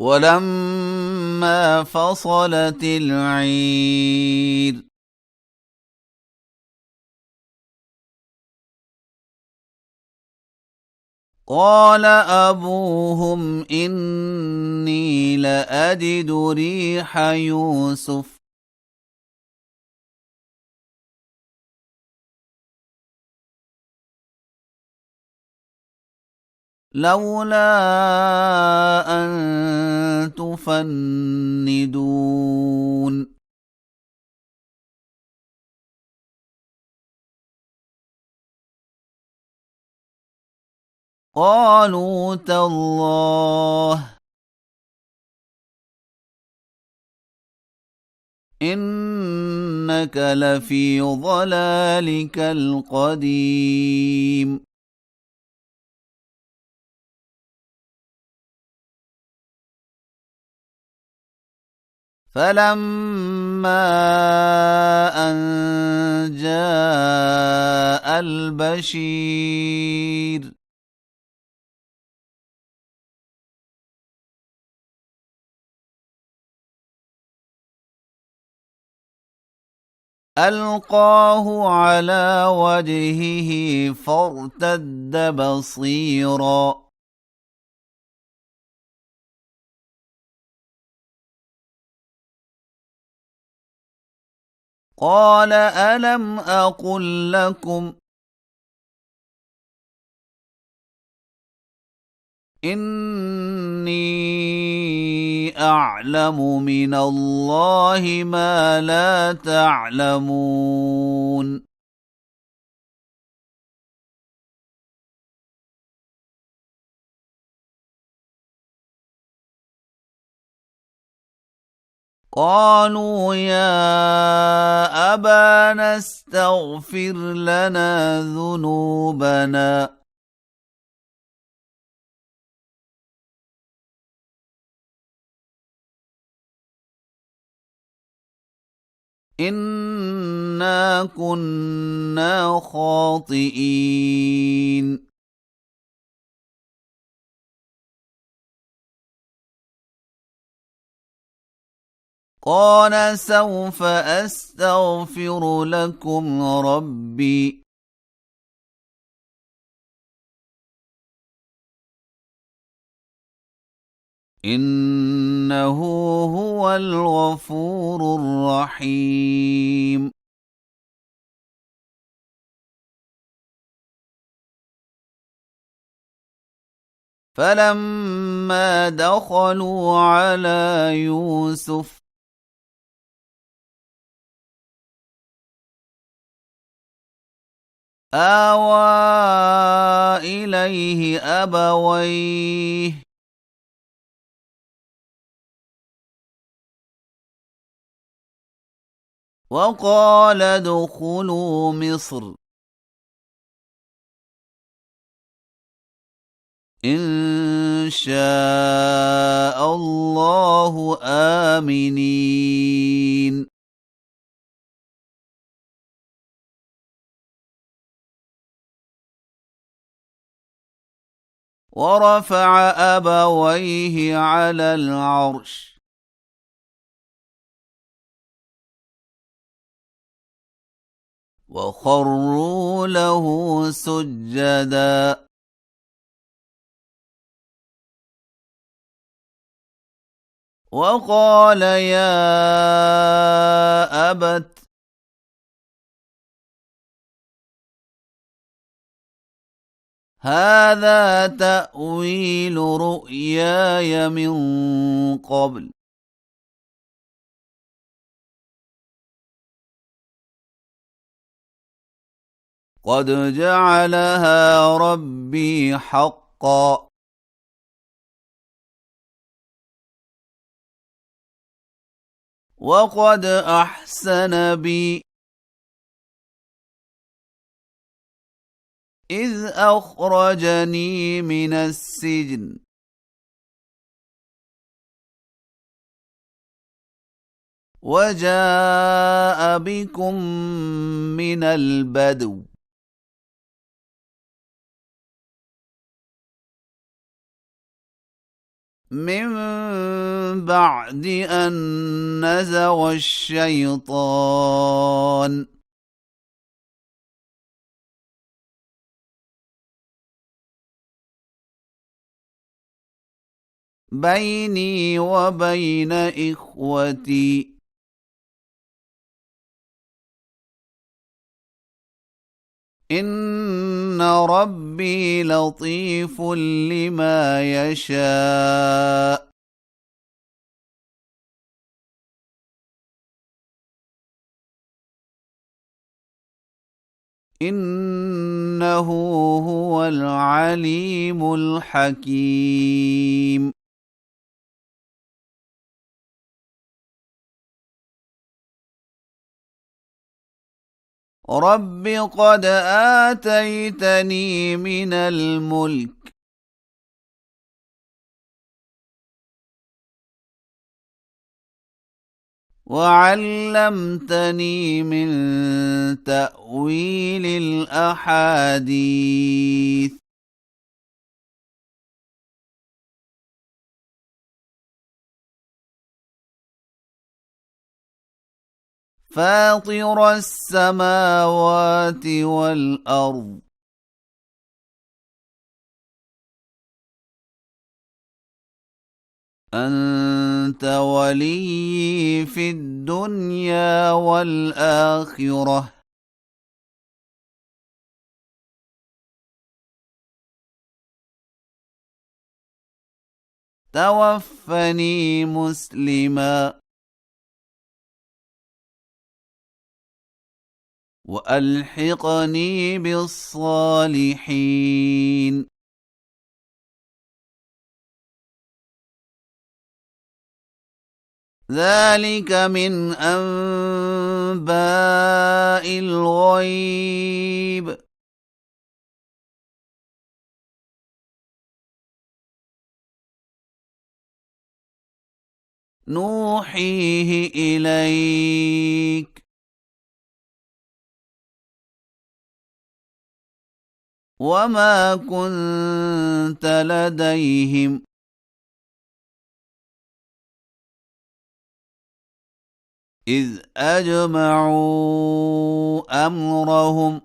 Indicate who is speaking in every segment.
Speaker 1: ولما فصلت العير قال أبوهم إني لأجد ريح يوسف لولا أن تفندون قالوا تالله إنك لفي ضلالك القديم فلما أن جاء البشير ألقاه على وجهه فارتد بصيرا قال ألم أقل لكم إني أعلم من الله ما لا تعلمون قالوا يا أبانا استغفر لنا ذنوبنا إنا كنا خاطئين قال سوف أستغفر لكم ربي إنه هو الغفور الرحيم فلما دخلوا على يوسف آوى إليه أبويه وقال ادخلوا مصر إن شاء الله آمنين ورفع أبويه على العرش وخروا له سجدا وقال يا أبت هذا تأويل رؤياي من قبل قد جعلها ربي حقا وقد أحسن بي إذ أخرجني من السجن وجاء بكم من البدو من بعد أن نزغ الشيطان بيني وبين إخوتي إن ربي لطيف لما يشاء إنه هو العليم الحكيم رب قد آتيتني من الملك وعلمتني من تأويل الأحاديث فاطر السماوات والأرض أنت ولي في الدنيا والآخرة توفني مسلما وألحقني بالصالحين ذلك من أنباء الغيب نوحيه إليك وما كنت لديهم إذ أجمعوا أمرهم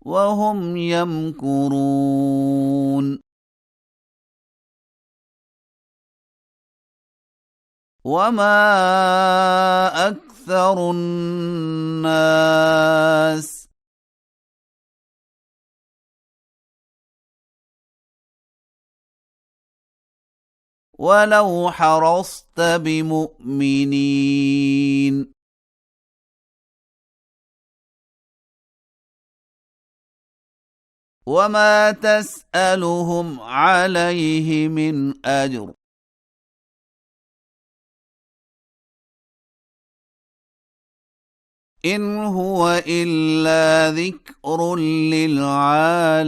Speaker 1: وهم يمكرون وما أكثر الناس ولو حرصت بمؤمنين وما تسألهم عليه من أجر إن هو إلا ذكر للعالمين